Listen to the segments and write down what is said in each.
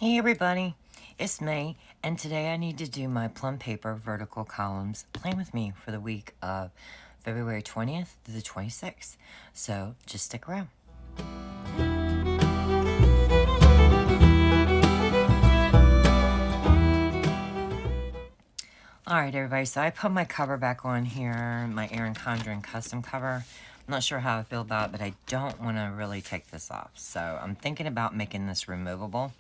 Hey everybody, it's May, and today I need to do my Plum Paper Vertical Columns. Plan with me for the week of February 20th to the 26th, so just stick around. Alright everybody, so I put my cover back on here, my Erin Condren custom cover. I'm not sure how I feel about it, but I don't want to really take this off, so I'm thinking about making this removable.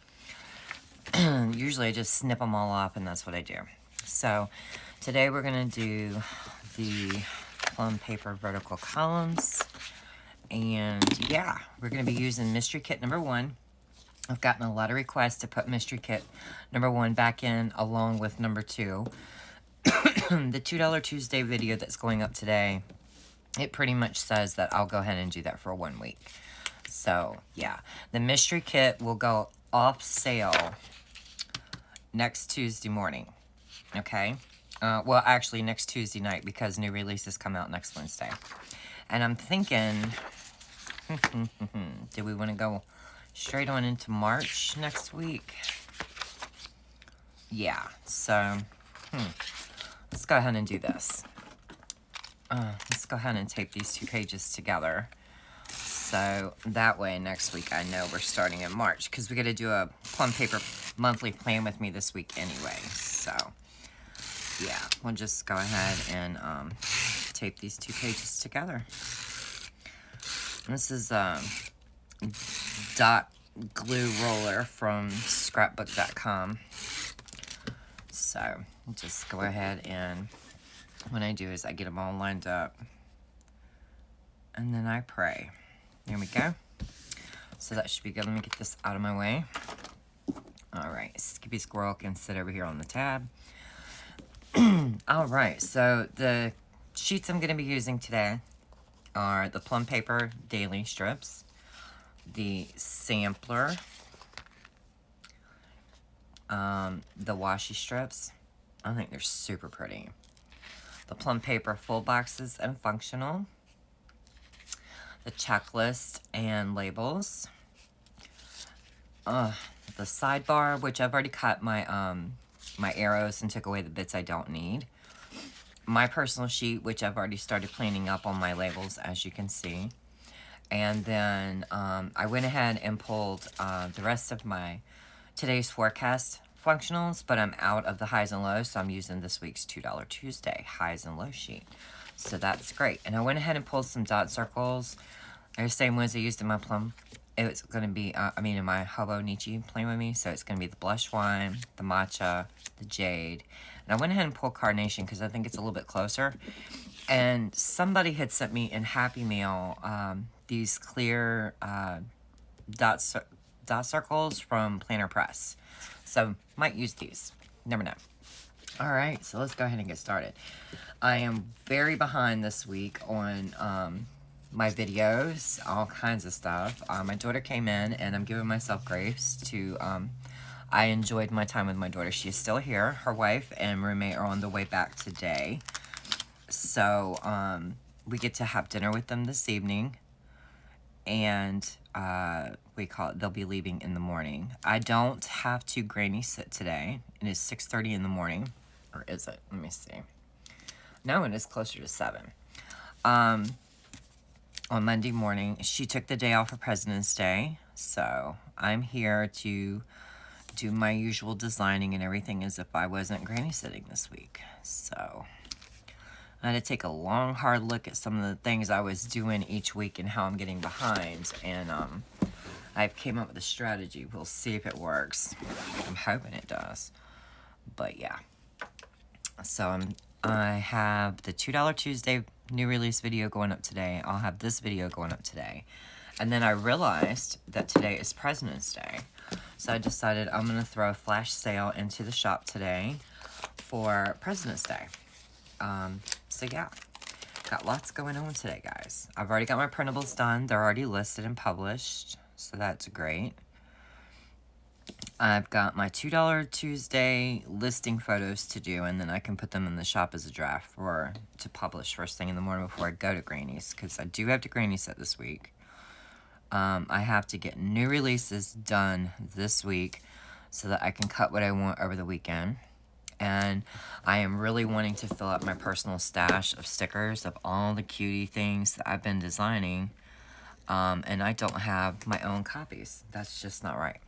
Usually I just snip them all off, and that's what I do. So today we're going to do the Plum Paper Vertical Columns. And yeah, we're going to be using Mystery Kit number 1. I've gotten a lot of requests to put Mystery Kit number 1 back in along with number 2. The $2 Tuesday video that's going up today, it pretty much says that I'll go ahead and do that for 1 week. So yeah, the Mystery Kit will go off sale next Tuesday morning, okay? Well, actually next Tuesday night, because new releases come out next Wednesday. And I'm thinking, do we want to go straight on into March next week? Yeah, so, let's go ahead and do this. Let's go ahead and tape these 2 pages together. So that way next week I know we're starting in March, because we got to do a Plum Paper monthly plan with me this week anyway. So yeah, we'll just go ahead and tape these 2 pages together. This is dot glue roller from scrapbook.com. So just go ahead, and what I do is I get them all lined up, and then I pray. There we go. So that should be good. Let me get this out of my way. Alright, Skippy Squirrel can sit over here on the tab. Alright, so the sheets I'm going to be using today are the Plum Paper Daily Strips, the Sampler, the Washi Strips. I think they're super pretty. The Plum Paper Full Boxes and Functional, the checklist and labels, the sidebar, which I've already cut my my arrows and took away the bits I don't need, my personal sheet, which I've already started cleaning up on my labels, as you can see, and then I went ahead and pulled the rest of my today's forecast functionals, but I'm out of the highs and lows, so I'm using this week's $2 Tuesday highs and lows sheet. So that's great. And I went ahead and pulled some dot circles. They're the same ones I used in my plum. It's going to be, in my Hobo Nietzsche Play With Me. So it's going to be the blush wine, the matcha, the jade. And I went ahead and pulled carnation because I think it's a little bit closer. And somebody had sent me in Happy Meal these clear dot circles from Planner Press. So might use these. Never know. Alright, so let's go ahead and get started. I am very behind this week on my videos, all kinds of stuff. My daughter came in, and I'm giving myself grace to, I enjoyed my time with my daughter. She is still here. Her wife and roommate are on the way back today. So, we get to have dinner with them this evening. And, they'll be leaving in the morning. I don't have to granny sit today. It is 6:30 in the morning. Or is it? Let me see. No, it is closer to 7. On Monday morning, she took the day off for President's Day. So I'm here to do my usual designing and everything as if I wasn't granny sitting this week. So I had to take a long, hard look at some of the things I was doing each week and how I'm getting behind. And I've came up with a strategy. We'll see if it works. I'm hoping it does. But yeah. So I have the $2 Tuesday new release video going up today. I'll have this video going up today. And then I realized that today is President's Day. So I decided I'm going to throw a flash sale into the shop today for President's Day. So yeah, got lots going on today, guys. I've already got my printables done. They're already listed and published. So that's great. I've got my $2 Tuesday listing photos to do, and then I can put them in the shop as a draft to publish first thing in the morning before I go to Granny's, because I do have to Granny set this week. I have to get new releases done this week so that I can cut what I want over the weekend. And I am really wanting to fill up my personal stash of stickers of all the cutie things that I've been designing. And I don't have my own copies. That's just not right.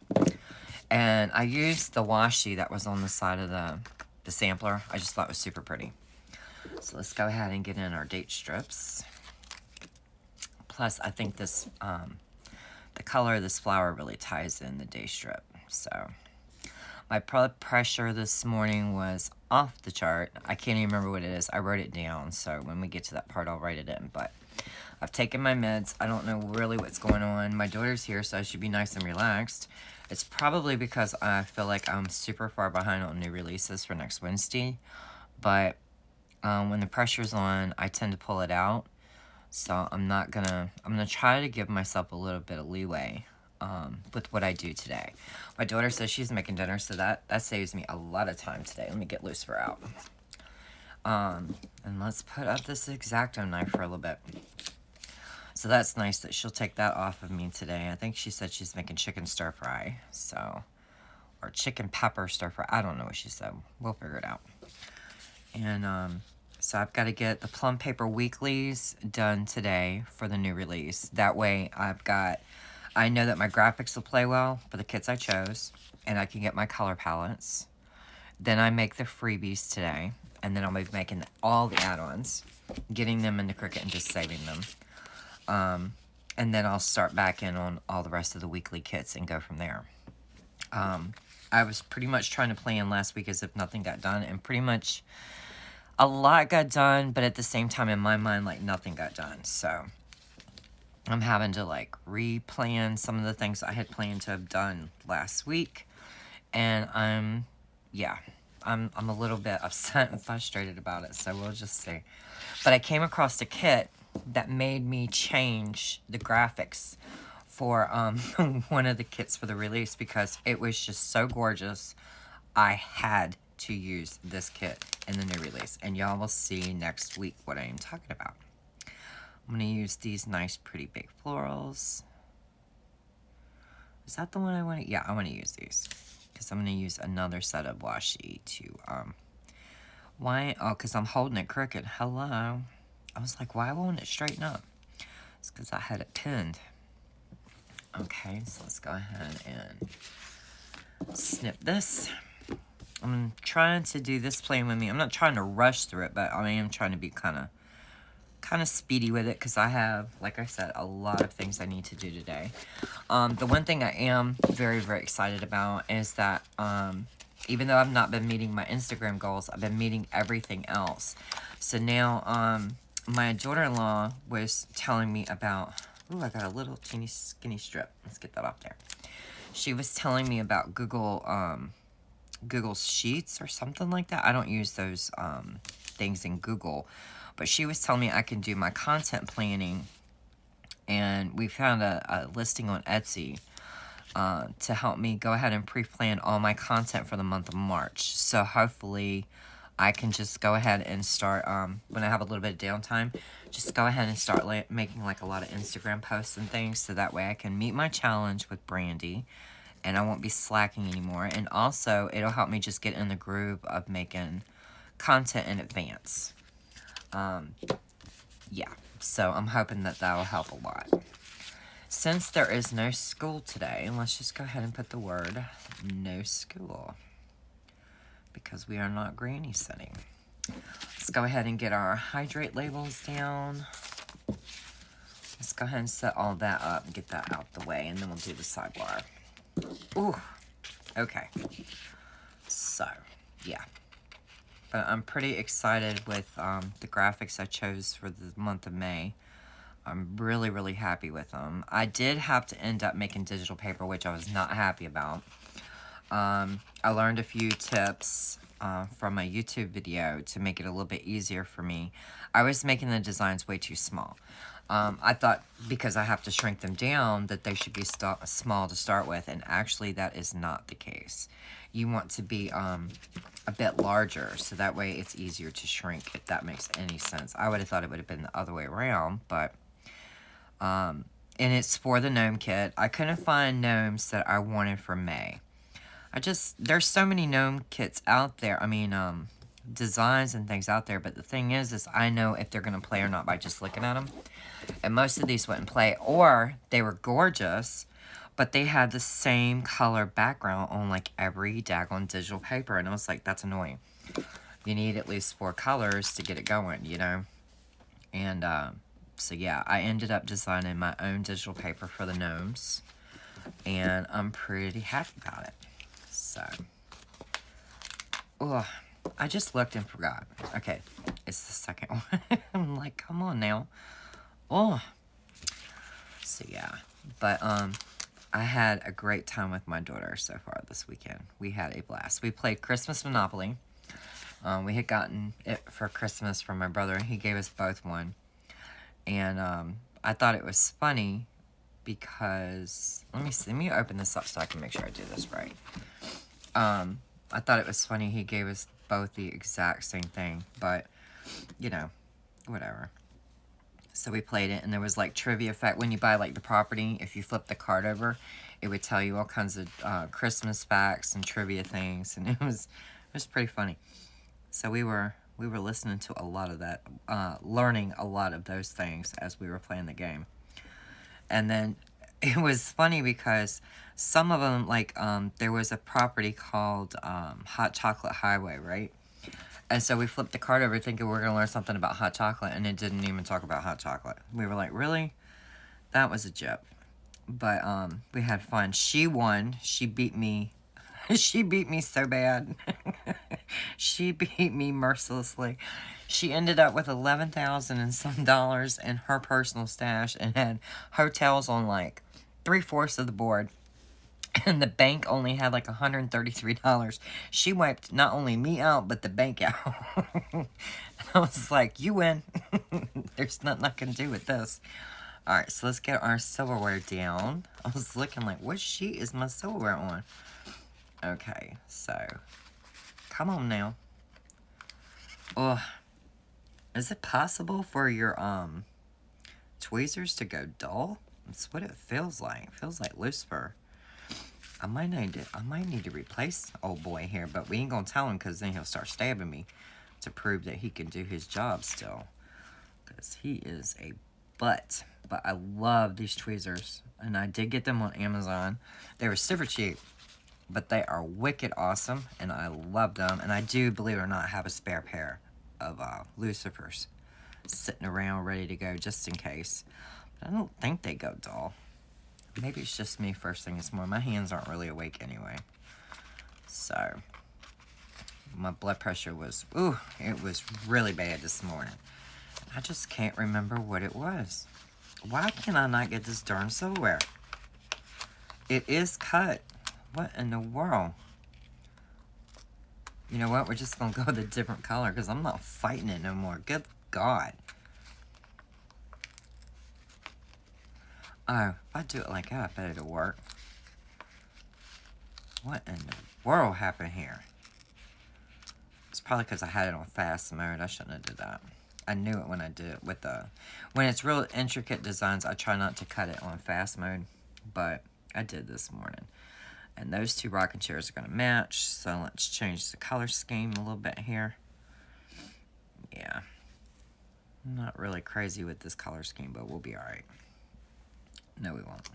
And I used the washi that was on the side of the sampler. I just thought it was super pretty. So let's go ahead and get in our date strips. Plus, I think this, the color of this flower really ties in the day strip. So my blood pressure this morning was off the chart. I can't even remember what it is. I wrote it down, so when we get to that part, I'll write it in. But I've taken my meds. I don't know really what's going on. My daughter's here, so I should be nice and relaxed. It's probably because I feel like I'm super far behind on new releases for next Wednesday. But when the pressure's on, I tend to pull it out. So I'm gonna try to give myself a little bit of leeway with what I do today. My daughter says she's making dinner, so that saves me a lot of time today. Let me get Lucifer out. And let's put up this X-Acto knife for a little bit. So that's nice that she'll take that off of me today. I think she said she's making chicken stir fry, so, or chicken pepper stir fry. I don't know what she said. We'll figure it out. And so I've got to get the Plum Paper Weeklies done today for the new release. That way I know that my graphics will play well for the kits I chose, and I can get my color palettes. Then I make the freebies today, and then I'll be making all the add-ons, getting them into Cricut and just saving them. And then I'll start back in on all the rest of the weekly kits and go from there. I was pretty much trying to plan last week as if nothing got done, and pretty much a lot got done, but at the same time in my mind, like, nothing got done. So I'm having to, like, replan some of the things I had planned to have done last week. And I'm a little bit upset and frustrated about it, so we'll just see. But I came across a kit that made me change the graphics for one of the kits for the release because it was just so gorgeous. I had to use this kit in the new release, and y'all will see next week what I am talking about. I'm going to use these nice pretty big florals. Is that the one I want to? Yeah, I want to use these because I'm going to use another set of washi to why? Oh, because I'm holding it crooked. Hello. I was like, why won't it straighten up? It's because I had it pinned. Okay, so let's go ahead and snip this. I'm trying to do this playing with me. I'm not trying to rush through it, but I am trying to be kind of speedy with it because I have, like I said, a lot of things I need to do today. The one thing I am very, very excited about is that even though I've not been meeting my Instagram goals, I've been meeting everything else. So now my daughter-in-law was telling me about, ooh, I got a little teeny skinny strip. Let's get that off there. She was telling me about Google Sheets or something like that. I don't use those things in Google, but she was telling me I can do my content planning, and we found a listing on Etsy to help me go ahead and pre-plan all my content for the month of March. So hopefully I can just go ahead and start, when I have a little bit of downtime, just go ahead and start making like a lot of Instagram posts and things, so that way I can meet my challenge with Brandy and I won't be slacking anymore. And also it'll help me just get in the groove of making content in advance. Yeah, so I'm hoping that will help a lot. Since there is no school today, let's just go ahead and put the word no school, because we are not granny sitting. Let's go ahead and get our hydrate labels down. Let's go ahead and set all that up and get that out the way, and then we'll do the sidebar. Ooh, okay. So, yeah. But I'm pretty excited with the graphics I chose for the month of May. I'm really, really happy with them. I did have to end up making digital paper, which I was not happy about. I learned a few tips from a YouTube video to make it a little bit easier for me. I was making the designs way too small. I thought because I have to shrink them down that they should be small to start with, and actually that is not the case. You want to be a bit larger, so that way it's easier to shrink, if that makes any sense. I would have thought it would have been the other way around, but and it's for the gnome kit. I couldn't find gnomes that I wanted for May. there's so many gnome kits out there. I mean, designs and things out there. But the thing is I know if they're going to play or not by just looking at them. And most of these wouldn't play. Or they were gorgeous, but they had the same color background on like every daggone digital paper. And I was like, that's annoying. You need at least 4 colors to get it going, you know. And so yeah, I ended up designing my own digital paper for the gnomes. And I'm pretty happy about it. So, oh, I just looked and forgot. Okay, it's the second one. I'm like, come on now. Oh, so yeah. But I had a great time with my daughter so far this weekend. We had a blast. We played Christmas Monopoly. We had gotten it for Christmas from my brother, and he gave us both one. And I thought it was funny because, let me open this up so I can make sure I do this right. I thought it was funny he gave us both the exact same thing, but, you know, whatever. So we played it, and there was, like, trivia fact. When you buy, like, the property, if you flip the card over, it would tell you all kinds of Christmas facts and trivia things, and it was pretty funny. So we were listening to a lot of that, learning a lot of those things as we were playing the game. And then it was funny because some of them, like, there was a property called Hot Chocolate Highway, right? And so we flipped the card over thinking we were going to learn something about hot chocolate, and it didn't even talk about hot chocolate. We were like, really? That was a joke. But we had fun. She won. She beat me. She beat me so bad. She beat me mercilessly. She ended up with $11,000 and some dollars in her personal stash and had hotels on like 3/4 of the board. And the bank only had like $133. She wiped not only me out, but the bank out. I was like, you win. There's nothing I can do with this. Alright, so let's get our silverware down. I was looking like, what sheet is my silverware on? Okay, so, come on now. Oh, is it possible for your, tweezers to go dull? That's what it feels like. It feels like Lucifer. I might need to replace old boy here, but we ain't gonna tell him because then he'll start stabbing me to prove that he can do his job still. Because he is a butt. But I love these tweezers, and I did get them on Amazon. They were super cheap, but they are wicked awesome, and I love them. And I do, believe it or not, have a spare pair of Lucifers sitting around ready to go just in case. But I don't think they go dull. Maybe it's just me first thing this morning. My hands aren't really awake anyway. So, my blood pressure was, it was really bad this morning. I just can't remember what it was. Why can I not get this darn silverware? It is cut. What in the world? You know what? We're just going to go with a different color because I'm not fighting it no more. Good God. Oh, if I do it like that, I bet it'll work. What in the world happened here? It's probably because I had it on fast mode. I shouldn't have did that. I knew it when I did it with the... When it's real intricate designs, I try not to cut it on fast mode. But I did this morning. And those two rocking chairs are going to match. So let's change the color scheme a little bit here. Yeah. I'm not really crazy with this color scheme, but we'll be alright. No, we won't.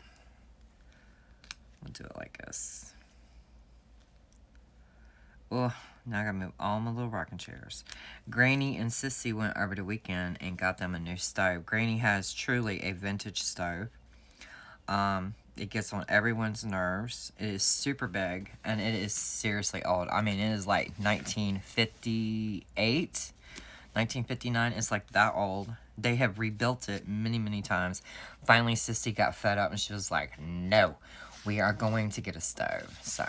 We'll do it like this. Oh, now I gotta move all my little rocking chairs. Granny and Sissy went over the weekend and got them a new stove. Granny has truly a vintage stove. It gets on everyone's nerves. It is super big, and it is seriously old. I mean, it is like 1958, 1959. It's like that old. They have rebuilt it many, many times. Finally, Sissy got fed up, and she was like, no, we are going to get a stove. So,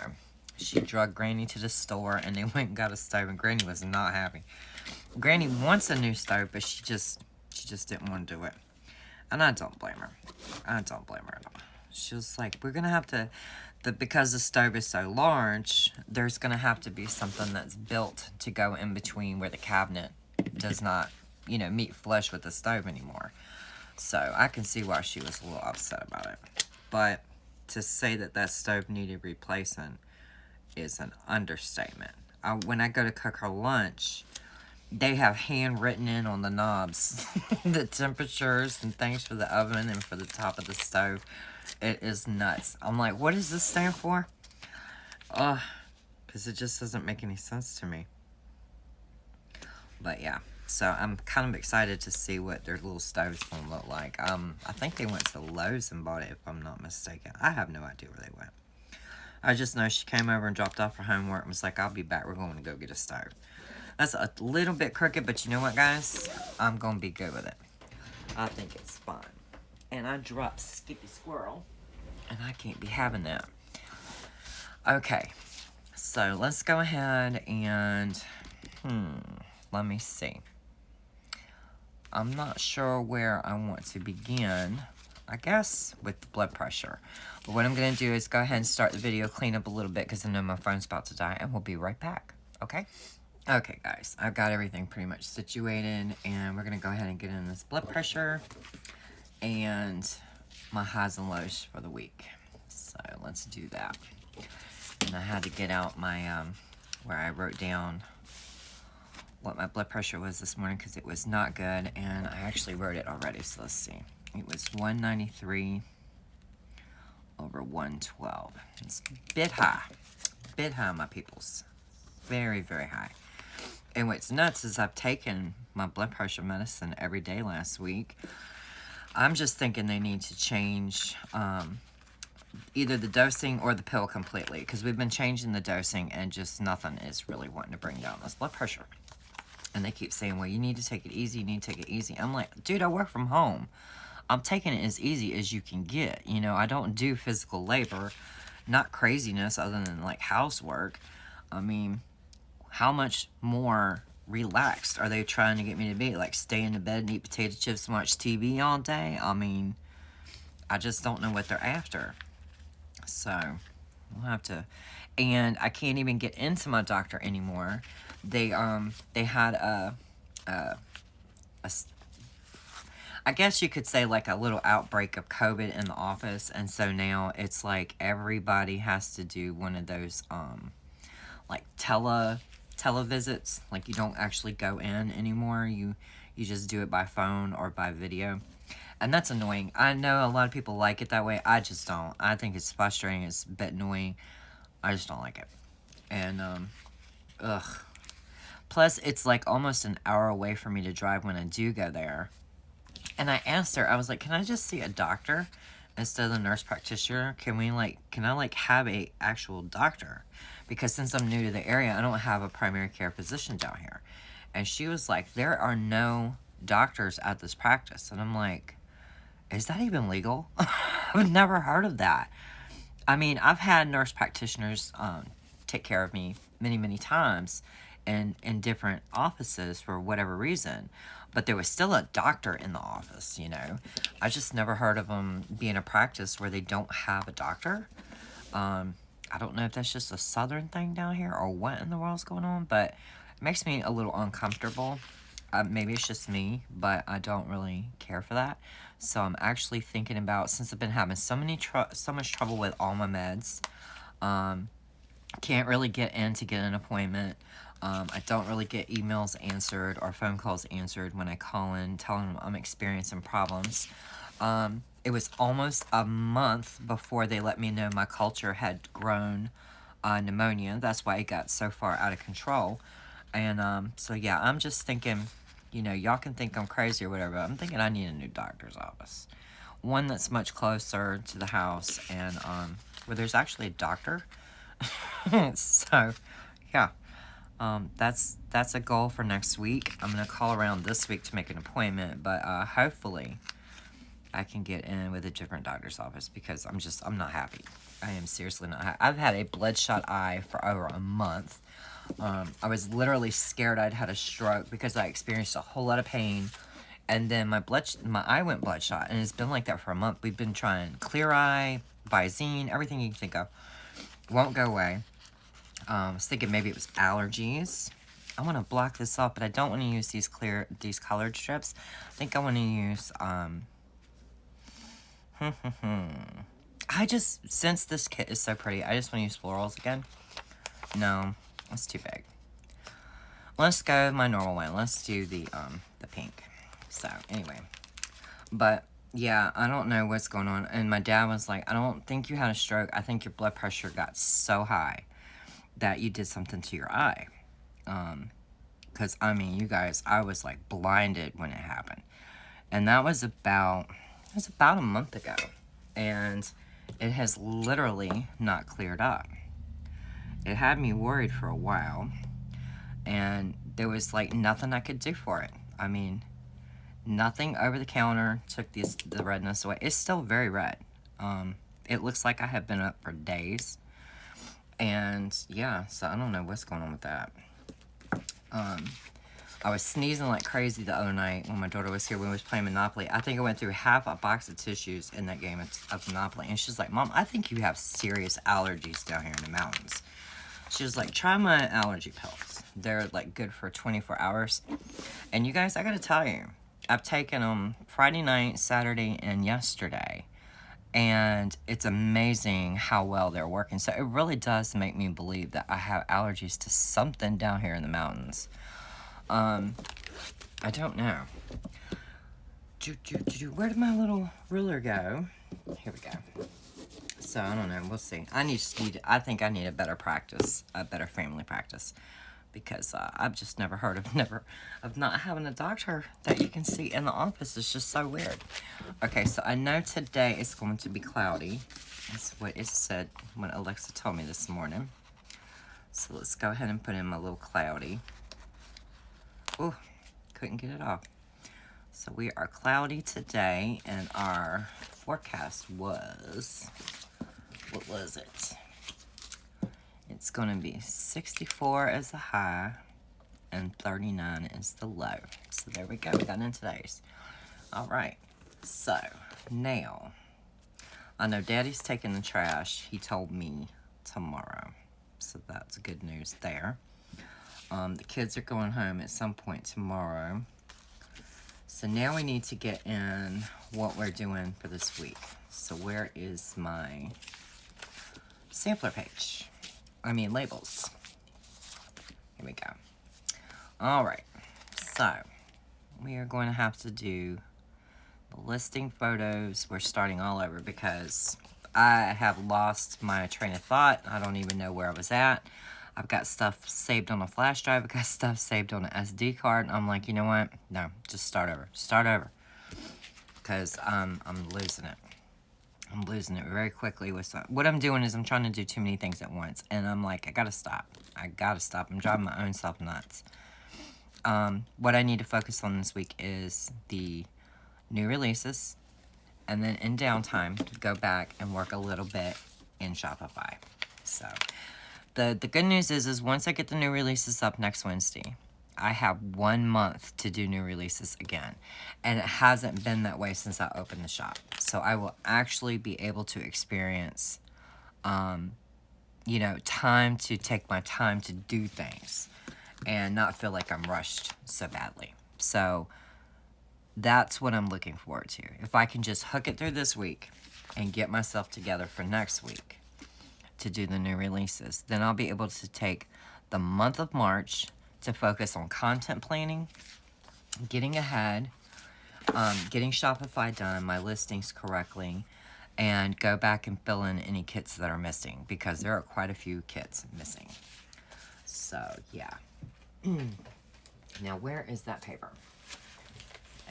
she drugged Granny to the store, and they went and got a stove, and Granny was not happy. Granny wants a new stove, but she just didn't want to do it. And I don't blame her. I don't blame her at all. She was like, we're going to have to, because the stove is so large, there's going to have to be something that's built to go in between where the cabinet does not, you know, meet flush with the stove anymore. So I can see why she was a little upset about it. But to say that that stove needed replacing is an understatement. When I go to cook her lunch, they have handwritten in on the knobs the temperatures and things for the oven and for the top of the stove. It is nuts. I'm like, what does this stand for? Because it just doesn't make any sense to me. But yeah, so I'm kind of excited to see what their little stove's gonna look like. I think they went to Lowe's and bought it, if I'm not mistaken. I have no idea where they went. I just know she came over and dropped off her homework and was like, I'll be back. We're going to go get a stove. That's a little bit crooked, but you know what, guys? I'm going to be good with it. I think it's fun. And I dropped Skippy Squirrel, and I can't be having that. Okay, so let's go ahead and, let me see. I'm not sure where I want to begin. I guess with the blood pressure. But what I'm going to do is go ahead and start the video, clean up a little bit because I know my phone's about to die, and we'll be right back. Okay? Okay, guys. I've got everything pretty much situated, and we're going to go ahead and get in this blood pressure and my highs and lows for the week. So let's do that. And I had to get out my, where I wrote down what my blood pressure was this morning because it was not good, and I actually wrote it already, so let's see. It was 193 over 112. It's a bit high, my peoples. Very, very high. And what's nuts is I've taken my blood pressure medicine every day last week. I'm just thinking they need to change either the dosing or the pill completely, because we've been changing the dosing and just nothing is really wanting to bring down this blood pressure. And they keep saying, well, you need to take it easy, you need to take it easy. I'm like, dude, I work from home. I'm taking it as easy as you can get. You know, I don't do physical labor, not craziness other than like housework. I mean, how much more relaxed are they trying to get me to be? Like stay in the bed and eat potato chips and watch TV all day? I mean, I just don't know what they're after. So, we'll have to, and I can't even get into my doctor anymore. They had I guess you could say like a little outbreak of COVID in the office, and so now it's like everybody has to do one of those like televisits. Like you don't actually go in anymore. You just do it by phone or by video. And that's annoying. I know a lot of people like it that way. I just don't. I think it's frustrating. It's a bit annoying. I just don't like it. And ugh. Plus, it's like almost an hour away for me to drive when I do go there. And I asked her, I was like, can I just see a doctor instead of the nurse practitioner? Can I have a actual doctor? Because since I'm new to the area, I don't have a primary care physician down here. And she was like, there are no doctors at this practice. And I'm like, is that even legal? I've never heard of that. I mean, I've had nurse practitioners take care of me many, many times in different offices for whatever reason. But there was still a doctor in the office, you know. I just never heard of them being a practice where they don't have a doctor. I don't know if that's just a southern thing down here or what in the world's going on, but it makes me a little uncomfortable. Maybe it's just me, but I don't really care for that. So I'm actually thinking about, since I've been having so much trouble with all my meds, can't really get in to get an appointment. I don't really get emails answered or phone calls answered when I call in telling them I'm experiencing problems. It was almost a month before they let me know my culture had grown pneumonia. That's why it got so far out of control. And so yeah, I'm just thinking, you know, y'all can think I'm crazy or whatever. I'm thinking I need a new doctor's office. One that's much closer to the house and where there's actually a doctor. So, yeah. That's a goal for next week. I'm going to call around this week to make an appointment, but hopefully I can get in with a different doctor's office because I'm not happy. I am seriously not happy. I've had a bloodshot eye for over a month. I was literally scared I'd had a stroke because I experienced a whole lot of pain, and then my eye went bloodshot, and it's been like that for a month. We've been trying Clear Eye, Visine, everything you can think of. Won't go away. I was thinking maybe it was allergies. I want to block this off, but I don't want to use these colored strips. I think I want to use, since this kit is so pretty, I just want to use florals again. No, that's too big. Let's go my normal one. Let's do the pink. So, anyway. But, yeah, I don't know what's going on. And my dad was like, I don't think you had a stroke. I think your blood pressure got so high that you did something to your eye. Because, I mean, you guys, I was, like, blinded when it happened. And that was about a month ago. And it has literally not cleared up. It had me worried for a while. And there was, like, nothing I could do for it. I mean, nothing over the counter took the redness away. It's still very red. It looks like I have been up for days. And, yeah, so I don't know what's going on with that. I was sneezing like crazy the other night when my daughter was here when we was playing Monopoly. I think I went through half a box of tissues in that game of Monopoly. And she's like, Mom, I think you have serious allergies down here in the mountains. She was like, try my allergy pills. They're like good for 24 hours. And you guys, I gotta tell you, I've taken them Friday night, Saturday, and yesterday. And it's amazing how well they're working. So it really does make me believe that I have allergies to something down here in the mountains. I don't know. Where did my little ruler go? Here we go. So, I don't know. We'll see. I think I need a better practice. A better family practice. Because I've just never heard of not having a doctor that you can see in the office. It's just so weird. Okay, so I know today it's going to be cloudy. That's what it said when Alexa told me this morning. So let's go ahead and put in my little cloudy. Ooh, couldn't get it off. So we are cloudy today, and our forecast was, what was it? It's going to be 64 as the high and 39 is the low. So there we go. We got in today's. All right. So now, I know Daddy's taking the trash. He told me tomorrow. So that's good news there. The kids are going home at some point tomorrow. So now we need to get in what we're doing for this week. So where is my sampler page? I mean labels. Here we go. All right. So we are going to have to do the listing photos. We're starting all over because I have lost my train of thought. I don't even know where I was at. I've got stuff saved on a flash drive. I've got stuff saved on an SD card. I'm like, you know what? No, just start over. Start over. Because I'm losing it. I'm losing it very quickly with some. What I'm doing is I'm trying to do too many things at once. And I'm like, I gotta stop. I gotta stop. I'm driving my own self nuts. What I need to focus on this week is the new releases. And then in downtime, go back and work a little bit in Shopify. So the good news is once I get the new releases up next Wednesday, I have 1 month to do new releases again. And it hasn't been that way since I opened the shop. So I will actually be able to experience, you know, time to take my time to do things and not feel like I'm rushed so badly. So that's what I'm looking forward to. If I can just hook it through this week and get myself together for next week to do the new releases, then I'll be able to take the month of March to focus on content planning, getting ahead, getting Shopify done, my listings correctly, and go back and fill in any kits that are missing because there are quite a few kits missing. So, yeah. Now, where is that paper?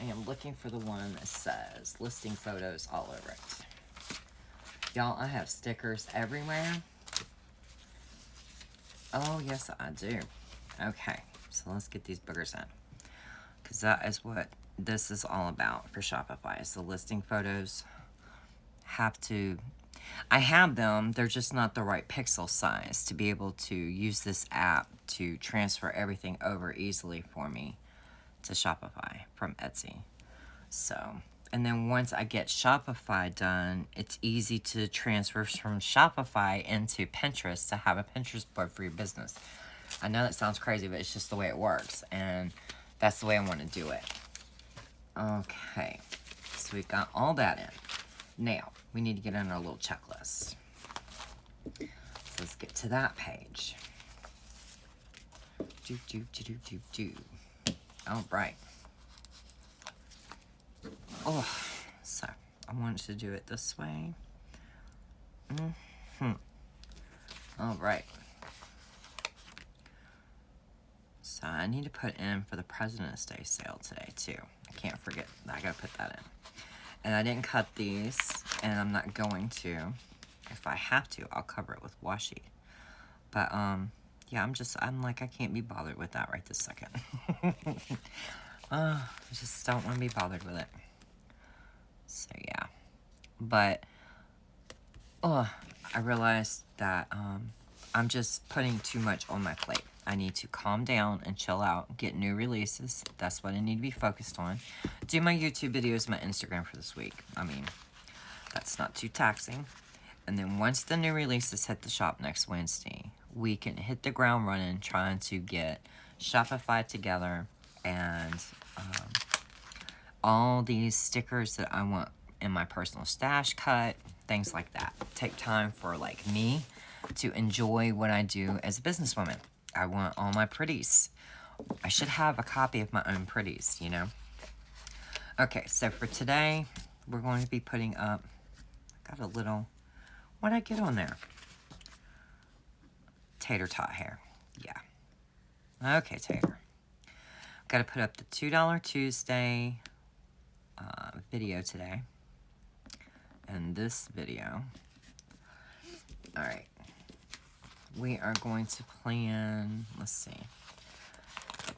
I am looking for the one that says listing photos all over it. Y'all, I have stickers everywhere. Oh, yes, I do. Okay, so let's get these boogers in. Because that is what this is all about for Shopify. So listing photos have to... I have them, they're just not the right pixel size to be able to use this app to transfer everything over easily for me to Shopify from Etsy. So, and then once I get Shopify done, it's easy to transfer from Shopify into Pinterest to have a Pinterest board for your business. I know that sounds crazy, but it's just the way it works, and that's the way I want to do it. Okay, so we got all that in. Now, we need to get in our little checklist. So let's get to that page. All right. Oh, so I wanted to do it this way. All right. So I need to put in for the President's Day sale today too. I can't forget. I gotta put that in. And I didn't cut these, and I'm not going to. If I have to, I'll cover it with washi. But yeah, I'm like, I can't be bothered with that right this second. I just don't want to be bothered with it. So yeah, but I realized that I'm just putting too much on my plate. I need to calm down and chill out, get new releases. That's what I need to be focused on. Do my YouTube videos, my Instagram for this week. I mean, that's not too taxing. And then once the new releases hit the shop next Wednesday, we can hit the ground running trying to get Shopify together and all these stickers that I want in my personal stash cut, things like that. Take time for like me to enjoy what I do as a businesswoman. I want all my pretties. I should have a copy of my own pretties, you know? Okay, so for today, we're going to be putting up, got a little, what'd I get on there? Tater tot hair, yeah. Okay, Tater. Got to put up the $2 Tuesday video today. And this video. All right. We are going to plan, let's see.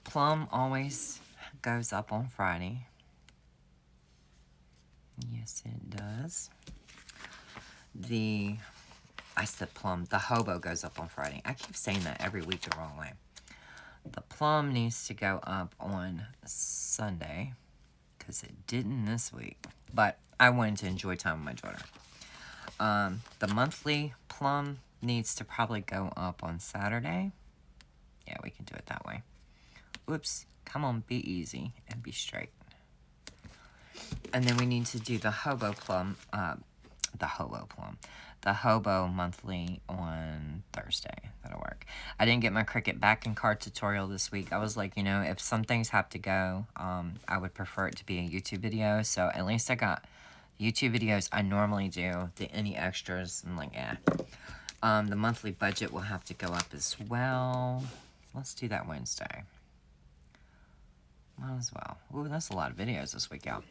Plum always goes up on Friday. Yes, it does. I said Plum, the hobo goes up on Friday. I keep saying that every week the wrong way. The Plum needs to go up on Sunday because it didn't this week. But I wanted to enjoy time with my daughter. The monthly Plum needs to probably go up on Saturday. Yeah, we can do it that way. Oops. Come on, be easy and be straight. And then we need to do the hobo plum, the hobo monthly on Thursday. That'll work. I didn't get my Cricut backing card tutorial this week. I was like, you know, if some things have to go, I would prefer it to be a YouTube video. So at least I got YouTube videos I normally do. Any extras, I'm like, eh. The monthly budget will have to go up as well. Let's do that Wednesday. Might as well. Ooh, that's a lot of videos this week, y'all.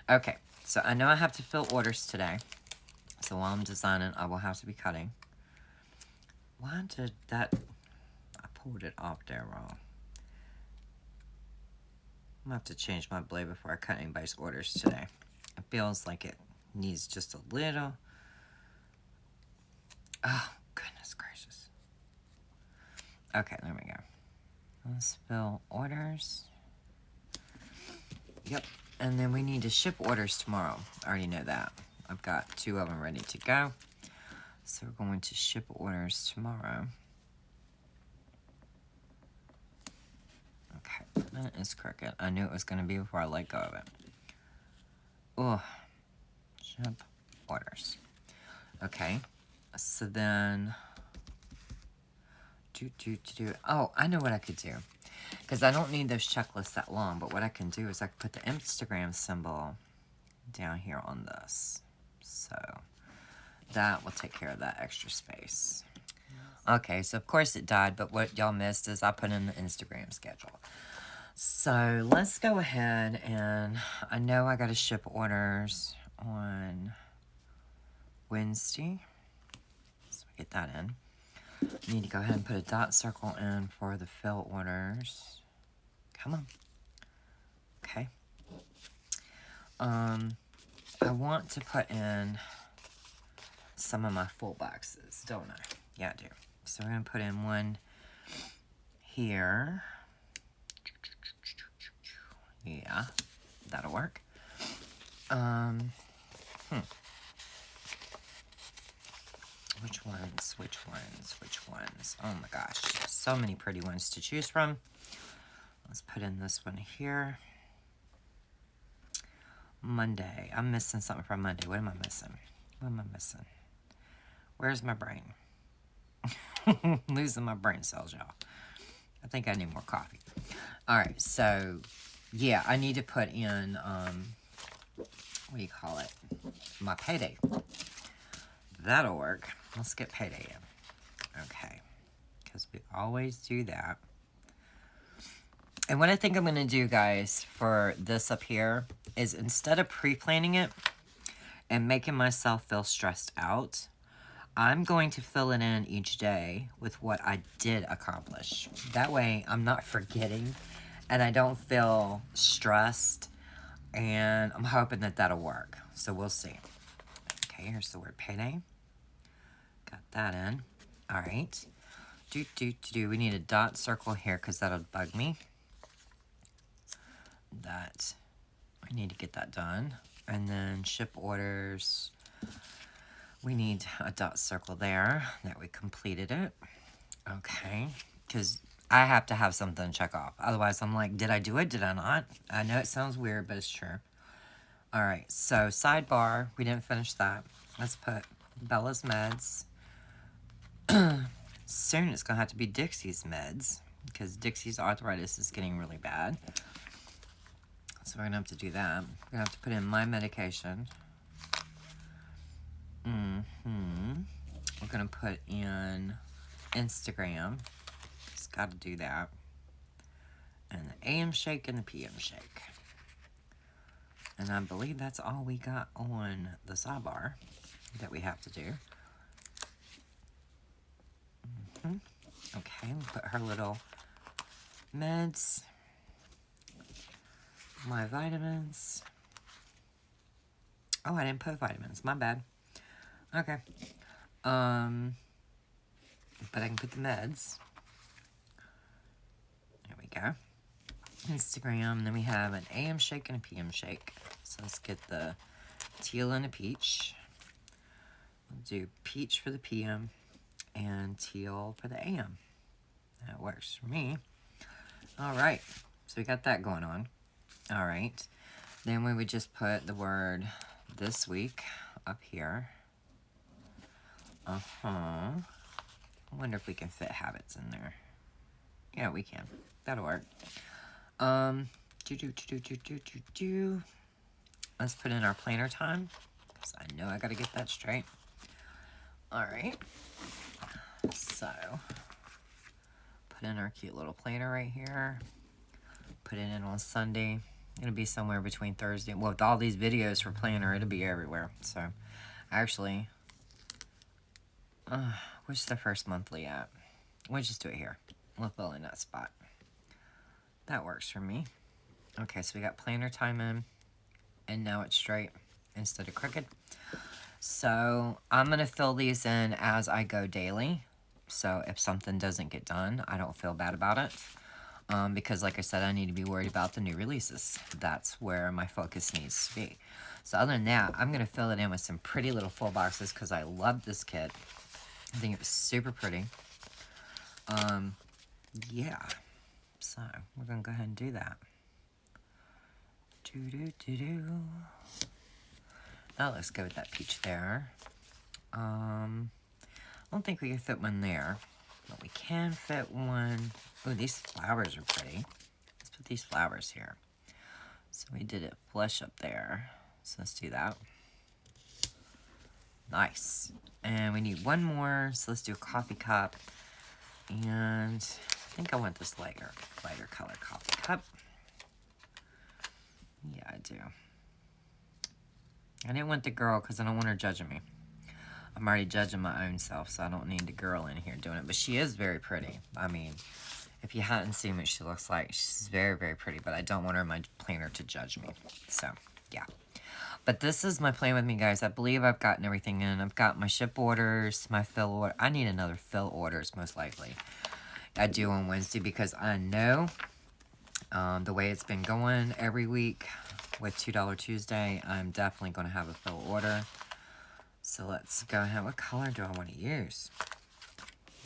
Okay, so I know I have to fill orders today. So while I'm designing, I will have to be cutting. Why did that... I pulled it off there wrong. I'm going to have to change my blade before I cut anybody's orders today. It feels like it needs just a little... Oh, goodness gracious. Okay, there we go. Let's fill orders. Yep. And then we need to ship orders tomorrow. I already know that. I've got 2 of them ready to go. So we're going to ship orders tomorrow. Okay, that is crooked. I knew it was going to be before I let go of it. Oh, ship orders. Okay, so then... Oh, I know what I could do. Because I don't need those checklists that long, but what I can do is I can put the Instagram symbol down here on this. So that will take care of that extra space. Okay, so of course it died, but what y'all missed is I put in the Instagram schedule. So let's go ahead and I know I got to ship orders on Wednesday. So get that in. Need to go ahead and put a dot circle in for the fill orders. Come on. Okay. I want to put in some of my full boxes, don't I? Yeah, I do. So we're going to put in one here. Yeah, that'll work. Which ones? Oh my gosh, so many pretty ones to choose from. Let's put in this one here. Monday. I'm missing something from Monday. What am I missing? Where's my brain? Losing my brain cells, y'all. I think I need more coffee. All right, so yeah, I need to put in, what do you call it? My payday. That'll work. Let's get payday in. Okay, because we always do that. And what I think I'm going to do, guys, for this up here is instead of pre-planning it and making myself feel stressed out, I'm going to fill it in each day with what I did accomplish. That way, I'm not forgetting and I don't feel stressed, and I'm hoping that that'll work. So we'll see. Okay, here's the word payday. Got that in. All right. We need a dot circle here because that'll bug me. That, I need to get that done. And then ship orders. We need a dot circle there that we completed it. Okay, because I have to have something to check off. Otherwise, I'm like, did I do it? Did I not? I know it sounds weird, but it's true. All right, so sidebar, we didn't finish that. Let's put Bella's meds. Soon it's going to have to be Dixie's meds because Dixie's arthritis is getting really bad. So we're going to have to do that. We're going to have to put in my medication. We're going to put in Instagram. Just got to do that. And the AM shake and the PM shake. And I believe that's all we got on the sidebar that we have to do. Okay, we'll put her little meds. My vitamins. Oh, I didn't put vitamins. My bad. Okay. But I can put the meds. There we go. Instagram. Then we have an AM shake and a PM shake. So let's get the teal and a peach. We'll do peach for the PM and teal for the AM. That works for me. All right. So we got that going on. All right. Then we would just put the word this week up here. I wonder if we can fit habits in there. Yeah, we can. That'll work. Let's put in our planner time, because I know I gotta get that straight. All right. So, put in our cute little planner right here. Put it in on Sunday. It'll be somewhere between Thursday. Well, with all these videos for planner, it'll be everywhere. So, actually, where's the first monthly at? We'll just do it here. We'll fill in that spot. That works for me. Okay, so we got planner time in, and now it's straight instead of crooked. So I'm going to fill these in as I go daily. So if something doesn't get done, I don't feel bad about it. Because like I said, I need to be worried about the new releases. That's where my focus needs to be. So other than that, I'm going to fill it in with some pretty little full boxes because I love this kit. I think it was super pretty. Yeah. So we're going to go ahead and do that. Now let's go with that peach there. I don't think we can fit one there, but we can fit one. Oh, these flowers are pretty. Let's put these flowers here. So we did it flush up there. So let's do that. Nice. And we need one more. So let's do a coffee cup. And I think I want this lighter color coffee cup. Yeah, I do. I didn't want the girl because I don't want her judging me. I'm already judging my own self, so I don't need the girl in here doing it. But she is very pretty. I mean, if you hadn't seen what she looks like, she's very, very pretty. But I don't want her in my planner to judge me. So, yeah. But this is my plan with me, guys. I believe I've gotten everything in. I've got my ship orders, my fill order. I need another fill orders, most likely. I do on Wednesday because I know the way it's been going every week with $2 Tuesday, I'm definitely going to have a fill order. So let's go ahead. What color do I want to use?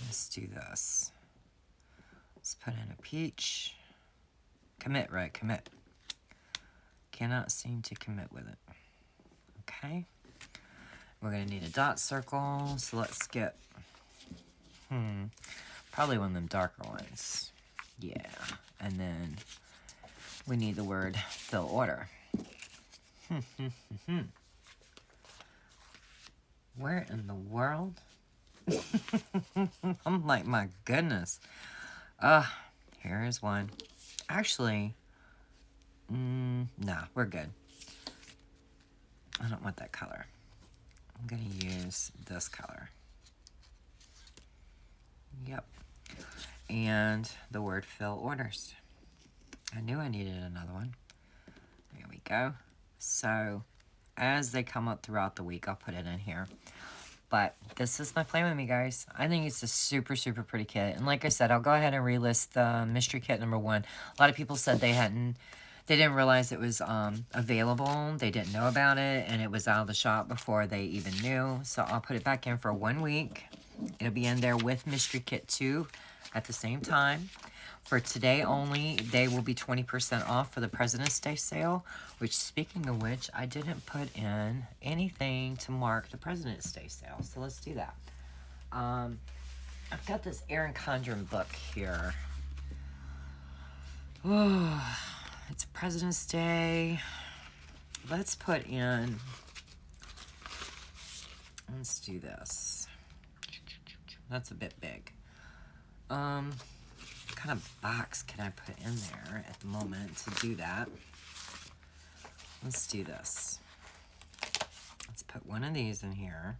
Let's do this. Let's put in a peach. Commit, right? Commit. Cannot seem to commit with it. Okay. We're going to need a dot circle. So let's get Probably one of them darker ones. Yeah. And then we need the word fill order. Where in the world? I'm like, my goodness. Here is one. Actually, nah, we're good. I don't want that color. I'm going to use this color. Yep. And the word fill orders. I knew I needed another one. There we go. So, as they come up throughout the week, I'll put it in here. But this is my plan with me, guys. I think it's a super, super pretty kit. And like I said, I'll go ahead and relist the mystery kit number 1. A lot of people said they didn't realize it was available. They didn't know about it, and it was out of the shop before they even knew. So I'll put it back in for 1 week. It'll be in there with mystery kit 2 at the same time. For today only, they will be 20% off for the President's Day sale, which, speaking of which, I didn't put in anything to mark the President's Day sale, so let's do that. I've got this Erin Condren book here. Oh, it's President's Day. Let's put in, let's do this. That's a bit big. What kind of box can I put in there at the moment to do that? Let's do this. Let's put one of these in here.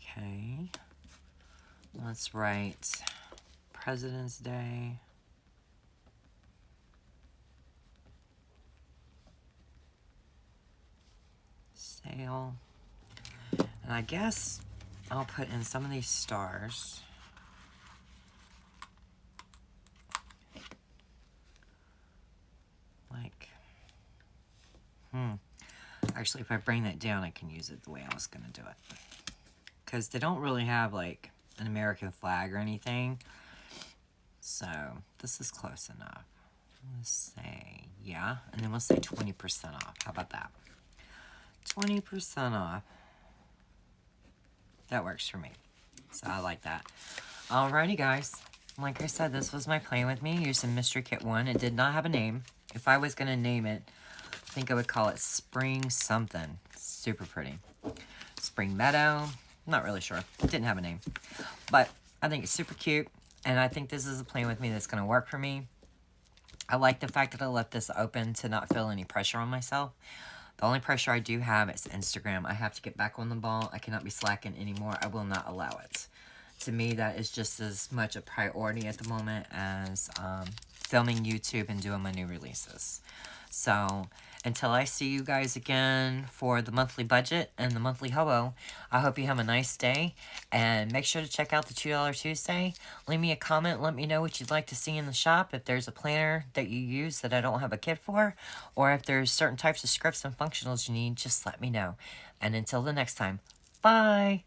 Okay. Let's write President's Day. Sale. And I guess I'll put in some of these stars. Like, actually, if I bring that down, I can use it the way I was going to do it. Because they don't really have, like, an American flag or anything. So, this is close enough. Let's say, yeah. And then we'll say 20% off. How about that? 20% off. That works for me. So, I like that. Alrighty, guys. Like I said, this was my plan with me using Mystery Kit 1. It did not have a name. If I was going to name it, I think I would call it Spring something. Super pretty. Spring Meadow. Not really sure. It didn't have a name. But I think it's super cute. And I think this is a plan with me that's going to work for me. I like the fact that I left this open to not feel any pressure on myself. The only pressure I do have is Instagram. I have to get back on the ball. I cannot be slacking anymore. I will not allow it. To me, that is just as much a priority at the moment as filming YouTube and doing my new releases. So, until I see you guys again for the monthly budget and the monthly hobo, I hope you have a nice day. And make sure to check out the $2 Tuesday. Leave me a comment. Let me know what you'd like to see in the shop. If there's a planner that you use that I don't have a kit for. Or if there's certain types of scripts and functionals you need, just let me know. And until the next time, bye!